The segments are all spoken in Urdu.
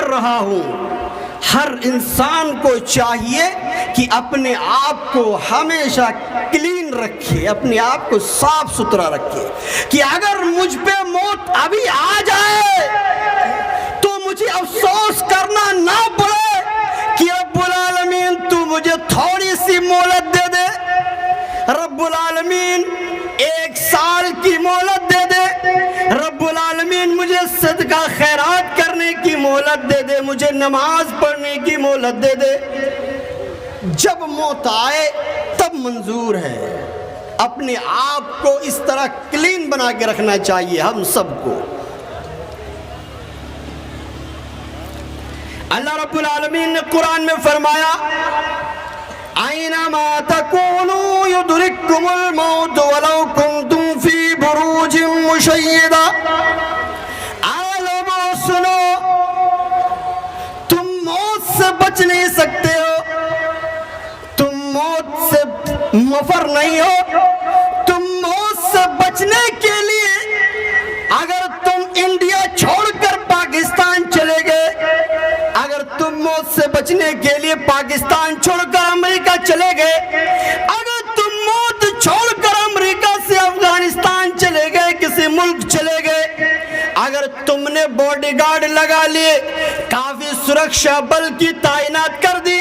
رہا ہوں، ہر انسان کو چاہیے کہ اپنے آپ کو ہمیشہ کلین رکھے، اپنے آپ کو صاف ستھرا رکھے، کہ اگر مجھ پہ موت ابھی آ جائے تو مجھے افسوس کرنا نہ پڑے کہ رب العالمین تو مجھے تھوڑی سی مہلت دے دے، رب العالمین 1 سال کی مہلت دے دے، رب العالمین مجھے صدقہ خیرات کرنے کی مہلت دے دے، مجھے نماز پڑھنے کی مہلت دے دے۔ جب موت آئے تب منظور ہے۔ اپنے آپ کو اس طرح کلین بنا کے رکھنا چاہیے ہم سب کو۔ اللہ رب العالمین نے قرآن میں فرمایا اینما تکونوا یدرککم الموت ولو کنتم فی بروج مشیدہ۔ اے لوگوں سنو، تم موت سے بچ نہیں سکتے ہو، تم موت سے مفر نہیں ہو۔ تم موت سے بچنے کے لیے اگر تم انڈیا چھوڑ کر پاکستان چلے گئے، اگر تم موت سے بچنے کے لیے پاکستان چھوڑ کر امریکہ چلے گئے، اگر تم موت چھوڑ کر امریکہ سے افغانستان چلے گئے، کسی ملک چلے گئے، اگر تم نے باڈی گارڈ لگا لیے، کافی سرکشا بل کی تعینات کر دی،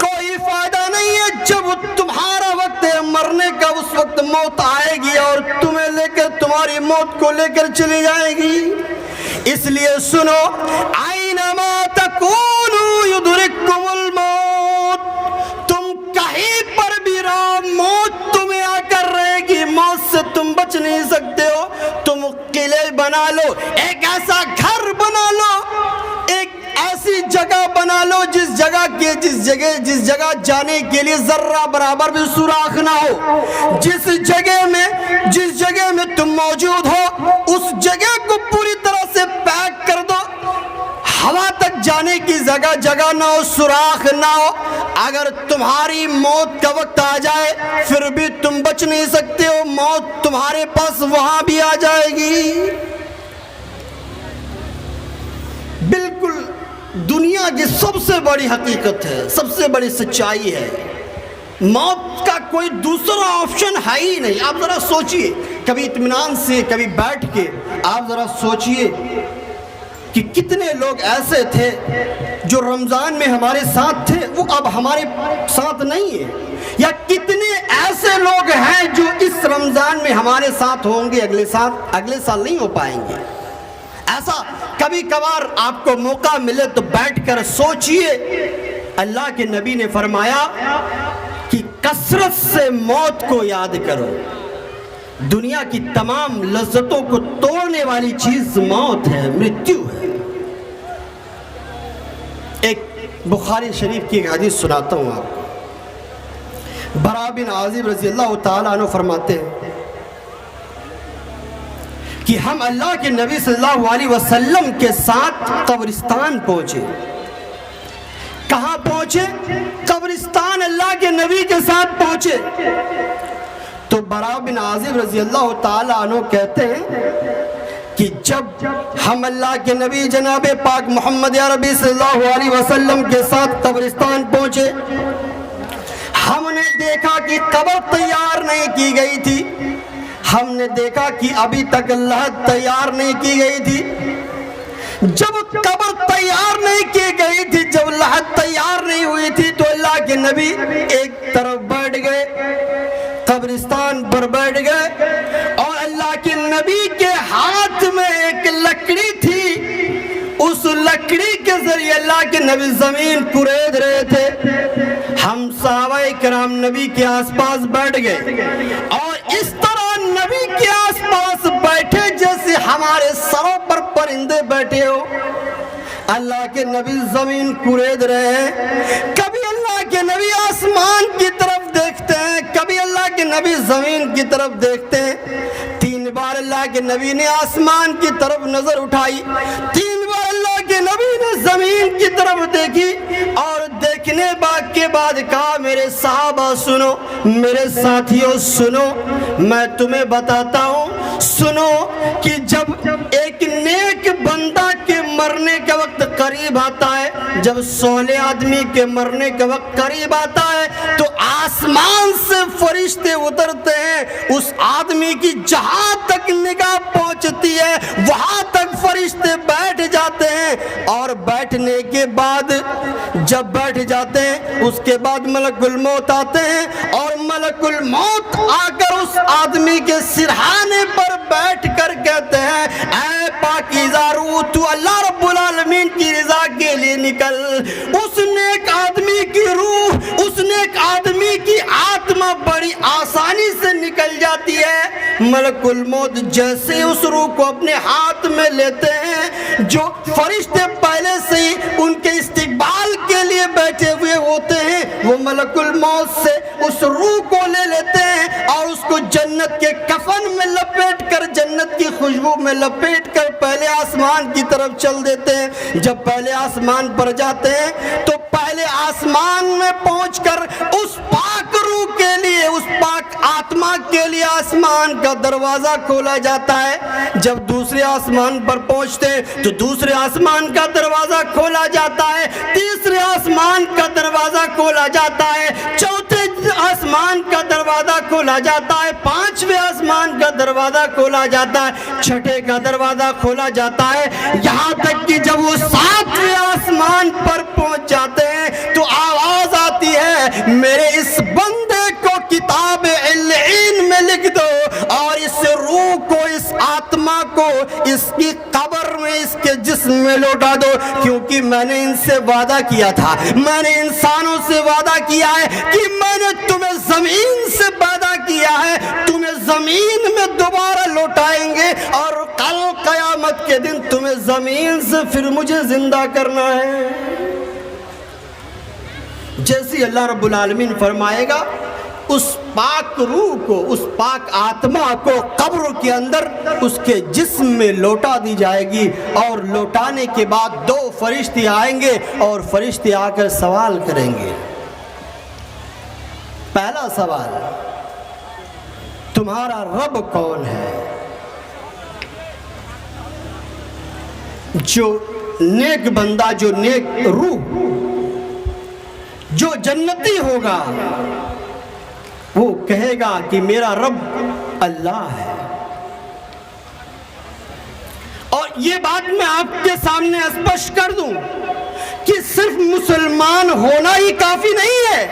کوئی فائدہ نہیں ہے۔ جب تمہارا وقت ہے مرنے کا، اس وقت موت آئے گی اور تمہیں لے کر، تمہاری موت کو لے کر چلی جائے گی۔ اس لیے سنو، اینما تکونوا یدرککم الموت، تم کہیں پر بھی رہو موت تمہیں آ کر رہے گی، موت سے تم بچ نہیں سکتے ہو۔ تم قلعے بنا لو، ایک ایسا گھر بنا لو، ایک ایسی جگہ بنا لو جس جگہ جانے کے لیے ذرہ برابر بھی سوراخ نہ ہو، جس جگہ میں تم موجود ہو اس جگہ کو پوری طرح سے پیک کر دو، ہوا تک جانے کی جگہ نہ ہو، سوراخ نہ ہو۔ اگر تمہاری موت کا وقت آ جائے پھر بھی تم بچ نہیں سکتے ہو، موت تمہارے پاس وہاں بھی آ جائے گی۔ بالکل دنیا کی سب سے بڑی حقیقت ہے، سب سے بڑی سچائی ہے، موت کا کوئی دوسرا آپشن ہے ہی نہیں۔ آپ ذرا سوچئے، کبھی اطمینان سے کبھی بیٹھ کے آپ ذرا سوچئے کہ کتنے لوگ ایسے تھے جو رمضان میں ہمارے ساتھ تھے، وہ اب ہمارے ساتھ نہیں ہیں، یا کتنے ایسے لوگ ہیں جو اس رمضان میں ہمارے ساتھ ہوں گے، اگلے سال نہیں ہو پائیں گے۔ ایسا کبھی کبھار آپ کو موقع ملے تو بیٹھ کر سوچئے۔ اللہ کے نبی نے فرمایا کہ کثرت سے موت کو یاد کرو، دنیا کی تمام لذتوں کو توڑنے والی چیز موت ہے، مرتیو ہے۔ ایک بخاری شریف کی ایک حدیث سناتا ہوں آپ کو۔ برا بن عازب رضی اللہ تعالیٰ عنہ فرماتے ہیں کہ ہم اللہ کے نبی صلی اللہ علیہ وسلم کے ساتھ قبرستان پہنچے۔ کہاں پہنچے؟ قبرستان اللہ کے نبی کے ساتھ پہنچے تو برا بن عازب رضی اللہ تعالیٰ عنہ کہتے ہیں کہ جب ہم اللہ کے نبی جناب پاک محمد عربی صلی اللہ علیہ وسلم کے ساتھ قبرستان پہنچے، ہم نے دیکھا کہ قبر تیار نہیں کی گئی تھی، ہم نے دیکھا کہ ابھی تک لحد تیار نہیں کی گئی تھی۔ جب قبر تیار نہیں کی گئی تھی، جب لحد تیار نہیں ہوئی تھی تو اللہ کے نبی ایک طرف بیٹھ گئے، قبرستان پر بیٹھ گئے، اور اللہ کے نبی کے ہاتھ میں ایک لکڑی تھی، اس لکڑی کے ذریعے اللہ کے نبی زمین کھرید رہے تھے۔ ہم صحابہ کرام نبی کے آس پاس بیٹھ گئے اور اس طرح نبی کے آس پاس بیٹھے جیسے ہمارے سروں پر پرندے بیٹھے ہو۔ اللہ کے نبی زمین کھرید رہے ہیں، کبھی اللہ کے نبی آسمان کی طرف دیکھتے ہیں، کبھی اللہ کے نبی زمین کی طرف دیکھتے ہیں۔ 3 بار اللہ کے نبی نے آسمان کی طرف نظر اٹھائی، 3 بار اللہ کے نبی نے زمین کی طرف دیکھی، اور دیکھنے کے بعد کہا میرے صحابہ سنو، میرے ساتھیوں سنو، میں تمہیں بتاتا ہوں، سنو کہ جب ایک نیک بندہ کے مرنے کا وقت قریب آتا ہے، جب صالح آدمی کے مرنے کا وقت قریب آتا ہے تو آسمان سے فرشتے اترتے ہیں، اس آدمی کی جہاں تک نگاہ پہنچتی ہے وہاں تک فرشتے بیٹھ جاتے ہیں، اور بیٹھنے کے بعد جب بیٹھ جاتے ہیں اس کے بعد ملک الموت آتے ہیں، اور ملک الموت آ کر اس آدمی کے سرہانے پر بیٹھ کر کہتے ہیں اے پاکیزہ روح تو اللہ رب العالمین کی رضا کے لیے نکل۔ اس نیک آدمی کی روح، اس نیک آدمی کی آتما بڑی آسانی سے نکل جاتی ہے۔ ملک الموت جیسے اس روح کو اپنے ہاتھ میں لیتے ہیں، جو فرشتے پہلے سے ہی ان کے استقبال کے لیے بیٹھے ہوئے ہوتے ہیں، وہ ملک الموت سے اس روح کو لے لیتے ہیں اور اس کو جنت کے کفن میں لپیٹ کر، جنت کی خوشبو میں لپیٹ کر پہلے آسمان کی طرف چل دیتے ہیں۔ جب پہلے آسمان پر جاتے ہیں تو پہلے آسمان میں پہنچ کر اس پاک روح کے لیے، اس پاک آتما کے لیے آسمان کا دروازہ کھولا جاتا ہے۔ جب دوسرے آسمان پر پہنچتے ہیں تو دوسرے آسمان کا دروازہ کھولا جاتا ہے، تیسرے آسمان کا دروازہ کھولا جاتا ہے، چوتھے آسمان کا دروازہ کھولا جاتا ہے، پانچویں آسمان کا دروازہ کھولا جاتا ہے، چھٹے کا دروازہ کھولا جاتا ہے، یہاں تک کہ جب وہ ساتویں آسمان پر پہنچ جاتے ہیں تو آواز آتی ہے میرے اس بندے کو کتاب علین میں لکھ دو اور اس روح کو، اس آتما کو اس کی قبر میں، اس کے جسم میں لوٹا دو، کیونکہ میں نے ان سے وعدہ کیا تھا، میں نے انسانوں سے وعدہ کیا ہے کہ میں نے تمہیں زمین سے پیدا کیا ہے، تمہیں زمین میں دوبارہ لوٹائیں گے، اور کل قیامت کے دن تمہیں زمین سے پھر مجھے زندہ کرنا ہے۔ جیسے اللہ رب العالمین فرمائے گا اس پاک روح کو، اس پاک آتما کو قبر کے اندر اس کے جسم میں لوٹا دی جائے گی، اور لوٹانے کے بعد دو فرشتے آئیں گے اور فرشتے آ کر سوال کریں گے۔ پہلا سوال، تمہارا رب کون ہے؟ جو نیک بندہ، جو نیک روح، جو جنتی ہوگا وہ کہے گا کہ میرا رب اللہ ہے۔ اور یہ بات میں آپ کے سامنے اسپشٹ کر دوں کہ صرف مسلمان ہونا ہی کافی نہیں ہے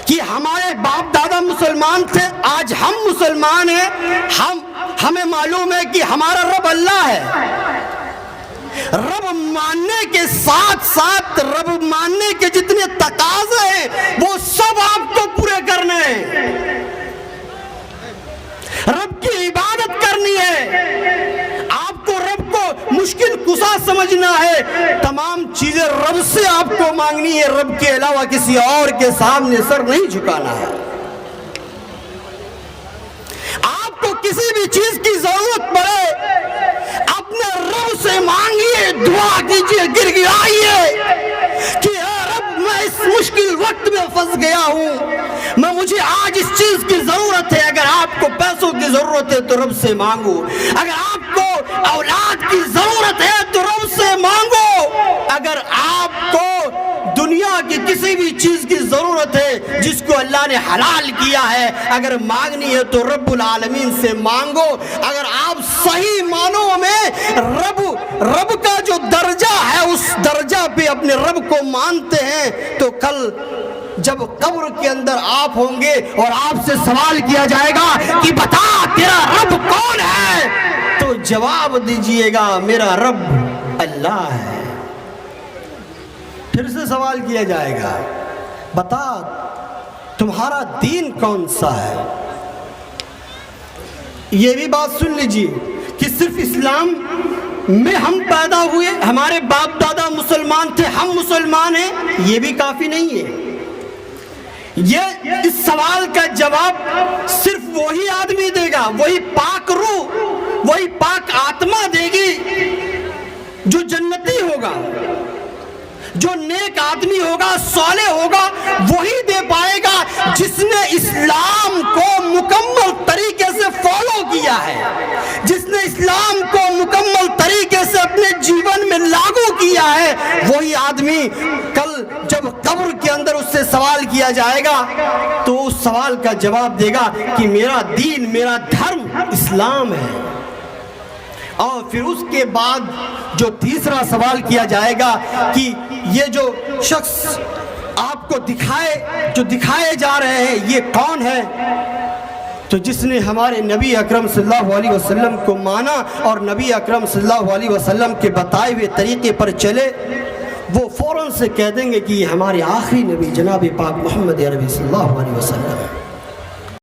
کہ ہمارے باپ دادا مسلمان تھے، آج ہم مسلمان ہیں، ہمیں معلوم ہے کہ ہمارا رب اللہ ہے۔ رب ماننے کے ساتھ ساتھ رب ماننے کے جتنے تقاضے ہیں وہ سب آپ کو پورے کرنے ہیں۔ رب کی عبادت کرنی ہے، آپ کو رب کو مشکل کشا سمجھنا ہے، تمام چیزیں رب سے آپ کو مانگنی ہے، رب کے علاوہ کسی اور کے سامنے سر نہیں جھکانا ہے۔ آپ کو کسی بھی چیز کی ضرورت پڑے اپنے رب سے مانگیے، دعا کیجیے، گر گرائیے کہ اے رب میں اس مشکل وقت میں پھنس گیا ہوں، مجھے آج اس چیز کی ضرورت ہے۔ اگر آپ کو پیسوں کی ضرورت ہے تو رب سے مانگو، اگر آپ کو اولاد کی ضرورت ہے تو رب سے مانگو، اگر آپ کو دنیا کی کسی بھی چیز کی ضرورت ہے جس کو اللہ نے حلال کیا ہے، اگر مانگنی ہے تو رب العالمین سے مانگو۔ اگر آپ صحیح معنوں میں رب کا جو درجہ ہے اس درجہ پہ اپنے رب کو مانتے ہیں تو کل جب قبر کے اندر آپ ہوں گے اور آپ سے سوال کیا جائے گا کہ بتا تیرا رب کون ہے، تو جواب دیجئے گا میرا رب اللہ ہے۔ پھر سے سوال کیا جائے گا بتا تمہارا دین کون سا ہے۔ یہ بھی بات سن لیجئے کہ صرف اسلام میں ہم پیدا ہوئے، ہمارے باپ دادا مسلمان تھے، ہم مسلمان ہیں، یہ بھی کافی نہیں ہے۔ یہ اس سوال کا جواب صرف وہی آدمی دے گا، وہی پاک روح، وہی پاک آتما دے گی جو جنتی ہوگا، جو نیک آدمی ہوگا، صالح ہوگا، وہی دے پائے گا جس نے اسلام کو مکمل طریقے سے فالو کیا ہے، جس نے اسلام کو مکمل طریقے سے اپنے جیون کیا ہے وہی آدمی کل جب قبر کے اندر اس سے سوال کیا جائے گا تو اس سوال کا جواب دے گا کہ میرا دین، میرا دھرم اسلام ہے۔ اور پھر اس کے بعد جو تیسرا سوال کیا جائے گا کہ یہ جو شخص آپ کو دکھائے جا رہے ہیں یہ کون ہے؟ تو جس نے ہمارے نبی اکرم صلی اللہ علیہ وسلم کو مانا اور نبی اکرم صلی اللہ علیہ وسلم کے بتائے ہوئے طریقے پر چلے، وہ فوراً سے کہہ دیں گے کہ یہ ہمارے آخری نبی جناب پاک محمد عربی صلی اللہ علیہ وسلم ہے۔